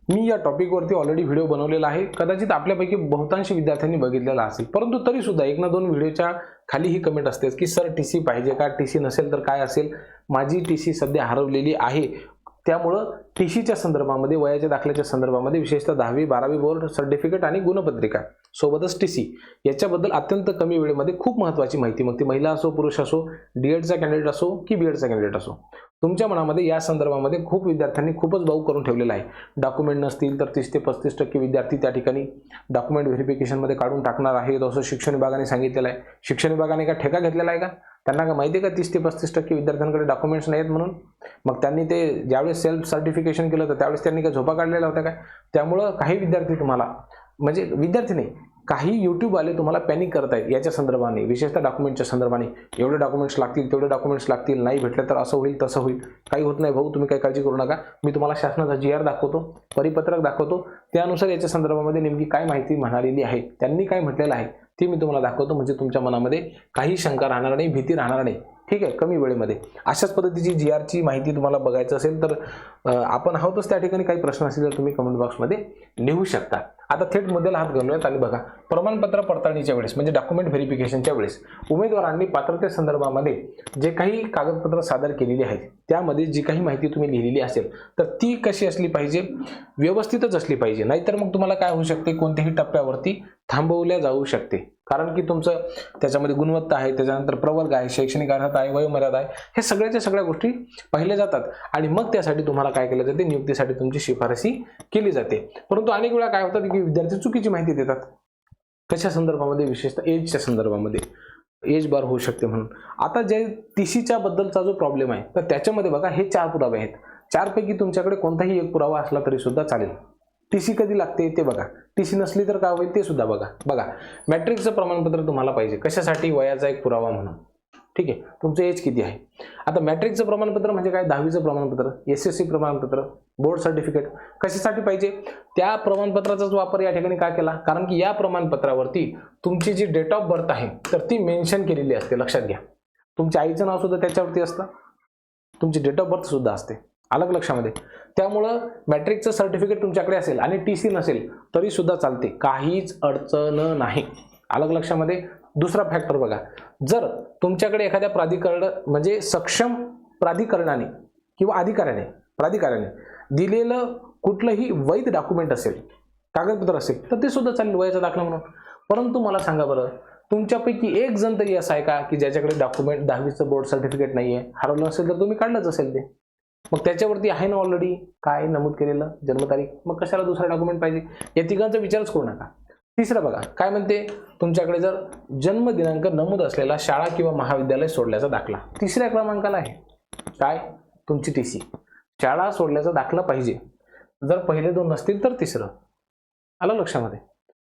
मी या टॉपिकवरती already video बनवलेला आहे, कदाचित आपल्यापैकी बहुतांश विद्यार्थ्यांनी बघितलेला असेल, परंतु तरी सुद्धा एक ना दोन व्हिडिओच्या खाली ही कमेंट असतेच की सर टीसी पाहिजे का, टीसी नसेल तर काय असेल, माझी टीसी सध्या हरवलेली आहे, त्यामुळं टीसीच्या संदर्भामध्ये वयाच्या दाखल्याच्या संदर्भामध्ये विशेषतः 10वी 12वी बोर्ड सर्टिफिकेट आणि गुणपत्रिका सोबतच टीसी याच्याबद्दल अत्यंत कमी वेळेमध्ये खूप महत्त्वाची माहिती, मग ती महिला असो पुरुष असो, डीएडचा कॅन्डिडेट असो की बीएडचा कॅन्डिडेट असो, तुमच्या मनामध्ये या संदर्भामध्ये खूप विद्यार्थ्यांनी खूपच भाऊ करून ठेवलेला आहे. डॉक्युमेंट नसतील तर 30 ते 35% विद्यार्थी त्या ठिकाणी डॉक्युमेंट व्हेरिफिकेशनमध्ये काढून टाकणार आहेत असं शिक्षण विभागाने सांगितलेलं आहे. शिक्षण विभागाने का ठेका घेतलेला आहे का? त्यांना का माहिती आहे का 30 ते 35% विद्यार्थ्यांकडे डॉक्युमेंट्स नाहीत म्हणून? मग त्यांनी ते ज्यावेळेस सेल्फ सर्टिफिकेशन केलं तर त्यावेळेस त्यांनी का झोपा काढलेला होता काय? त्यामुळं काही विद्यार्थी तुम्हाला, म्हणजे विद्यार्थी नाही, काही यूट्यूबवाले तुम्हाला पॅनिक करत आहेत याच्या संदर्भाने, विशेषतः डॉक्युमेंटच्या संदर्भाने. एवढे डॉक्युमेंट्स लागतील, तेवढे डॉक्युमेंट्स लागतील, नाही भेटले तर असं होईल तसं होईल. काही होत नाही भाऊ, तुम्ही काही काळजी करू नका. मी तुम्हाला शासनाचा GR दाखवतो, परिपत्रक दाखवतो, त्यानुसार याच्या संदर्भामध्ये नेमकी काय माहिती म्हणालेली आहे, त्यांनी काय म्हटलेलं आहे ते मी तुम्हाला दाखवतो, म्हणजे तुमच्या मनामध्ये काही शंका राहणार नाही, भीती राहणार नाही. ठीक आहे, कमी वेळेमध्ये अशाच पद्धतीची GRची माहिती तुम्हाला बघायचं असेल तर आपण आहोतच त्या ठिकाणी. काही प्रश्न असतील तर तुम्ही कमेंट बॉक्समध्ये लिहू शकता. आता थेट मुद्द्याला हात घालूयात आणि बघा, प्रमाणपत्र पडताळणीच्या वेळेस म्हणजे डॉक्युमेंट व्हेरिफिकेशनच्या वेळेस उमेदवारांनी पात्रतेसंदर्भामध्ये जे काही कागदपत्र सादर केलेली आहेत त्यामध्ये जी काही माहिती तुम्ही लिहिलेली असेल तर ती कशी असली पाहिजे, व्यवस्थितच असली पाहिजे. नाहीतर मग तुम्हाला काय होऊ शकते, कोणत्याही टप्प्यावरती थांबवल्या जाऊ शकते. कारण की तुमचं त्याच्यामध्ये गुणवत्ता आहे, त्याच्यानंतर प्रवर्ग आहे, शैक्षणिक अर्हता आहे, वयोमर्यादा आहे, हे सगळ्याच्या सगळ्या गोष्टी पाहिल्या जातात आणि मग त्यासाठी तुम्हाला काय केलं जाते, नियुक्तीसाठी तुमची शिफारसी केली जाते. परंतु अनेक वेळा काय होतं की विद्यार्थी चुकीची माहिती देतात. कशा संदर्भामध्ये? विशेषतः एजच्या संदर्भामध्ये, एज बार होऊ शकते म्हणून. आता जे टीसीच्या बद्दलचा जो प्रॉब्लेम आहे तर त्याच्यामध्ये बघा हे 4 पुरावे आहेत. 4 पैकी तुमच्याकडे कोणताही एक पुरावा असला तरी सुद्धा चालेल. टीसी कधी लागते ते बघा, टीसी नसली तर काय होईल ते सुद्धा बघा. बघा, मॅट्रिकचं प्रमाणपत्र तुम्हाला पाहिजे कशासाठी? वयाचा एक पुरावा म्हणून. ठीक आहे, तुमचं एज किती आहे? आता मॅट्रिकचं प्रमाणपत्र म्हणजे काय? 10वीचं प्रमाणपत्र, SSC प्रमाणपत्र, बोर्ड सर्टिफिकेट कशासाठी पाहिजे? त्या प्रमाणपत्राचाच वापर या ठिकाणी का केला? कारण की या प्रमाणपत्रावरती तुमची जी डेट ऑफ बर्थ आहे तर ती मेन्शन केलेली असते. लक्षात घ्या, तुमच्या आईचं नाव सुद्धा त्याच्यावरती असतं, तुमची डेट ऑफ बर्थ सुद्धा असते. अलग लक्षामध्ये. त्यामुळं मॅट्रिकचं सर्टिफिकेट तुमच्याकडे असेल आणि टीसी नसेल तरी सुद्धा चालते, काहीच अडचण नाही. अलग लक्षामध्ये. दुसरा फॅक्टर बघा, जर तुमच्याकडे एखाद्या प्राधिकरण म्हणजे सक्षम प्राधिकरणाने किंवा प्राधिकाऱ्याने दिलेलं कुठलंही वैध डॉक्युमेंट असेल, कागदपत्र असेल तर ते सुद्धा चालेल वयाचा दाखला म्हणून. परंतु मला सांगा बरं, तुमच्यापैकी एक जण तरी असा आहे का की ज्याच्याकडे डॉक्युमेंट 10वीचं बोर्ड सर्टिफिकेट नाहीये? हरवलं असेल तर तुम्ही काढलंच असेल ते, मग त्याच्यावरती आहे ना ऑलरेडी काय नमूद केलेलं, जन्मतारीख, मग कशाला दुसरा डॉक्युमेंट पाहिजे? या तिघांचा विचारच करू नका. तिसरं बघा काय म्हणते, तुमच्याकडे जर जन्म दिनांक नमूद असलेला शाळा किंवा महाविद्यालय सोडल्याचा दाखला 3ऱ्या क्रमांकाला आहे. काय? तुमची टीसी. शाळा सोडल्याचा दाखला पाहिजे. जर पहिले 2 नसतील तर 3रं. आलं लक्षामध्ये.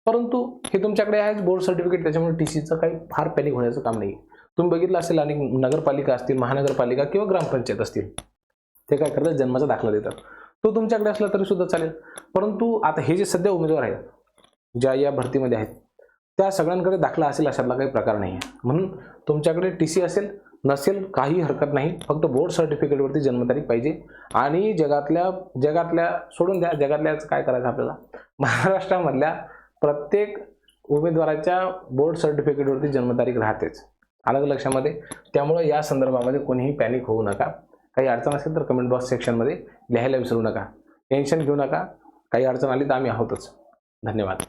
परंतु हे तुमच्याकडे आहे बोर्ड सर्टिफिकेट, त्याच्यामुळे टीसीचं काही फार पॅनिक होण्याचं काम नाही. तुम्ही बघितलं असेल अनेक नगरपालिका असतील, महानगरपालिका किंवा ग्रामपंचायत असतील, ते काय करतात, जन्माचा दाखला देतात. तो तुमच्याकडे असला तरी सुद्धा चालेल. परंतु आता हे जे सध्या उमेदवार आहेत ज्या या भरतीमध्ये आहेत त्या सगळ्यांकडे दाखला असेल अशातला काही प्रकार नाही आहे. म्हणून तुमच्याकडे टीसी असेल नसेल काही हरकत नाही, फक्त बोर्ड सर्टिफिकेटवरती जन्मतारीख पाहिजे. आणि जगातल्या सोडून द्या, जगातल्याच काय करायचं आपल्याला, महाराष्ट्रामधल्या प्रत्येक उमेदवाराच्या बोर्ड सर्टिफिकेटवरती जन्मतारीख राहतेच. अलग लक्षामध्ये. त्यामुळे या संदर्भामध्ये कोणीही पॅनिक होऊ नका. काही अडचण असेल तर कमेंट बॉक्स सेक्शनमध्ये लिहायला विसरू नका. टेन्शन घेऊ नका. काही अडचण आली तर आम्ही आहोतच. धन्यवाद.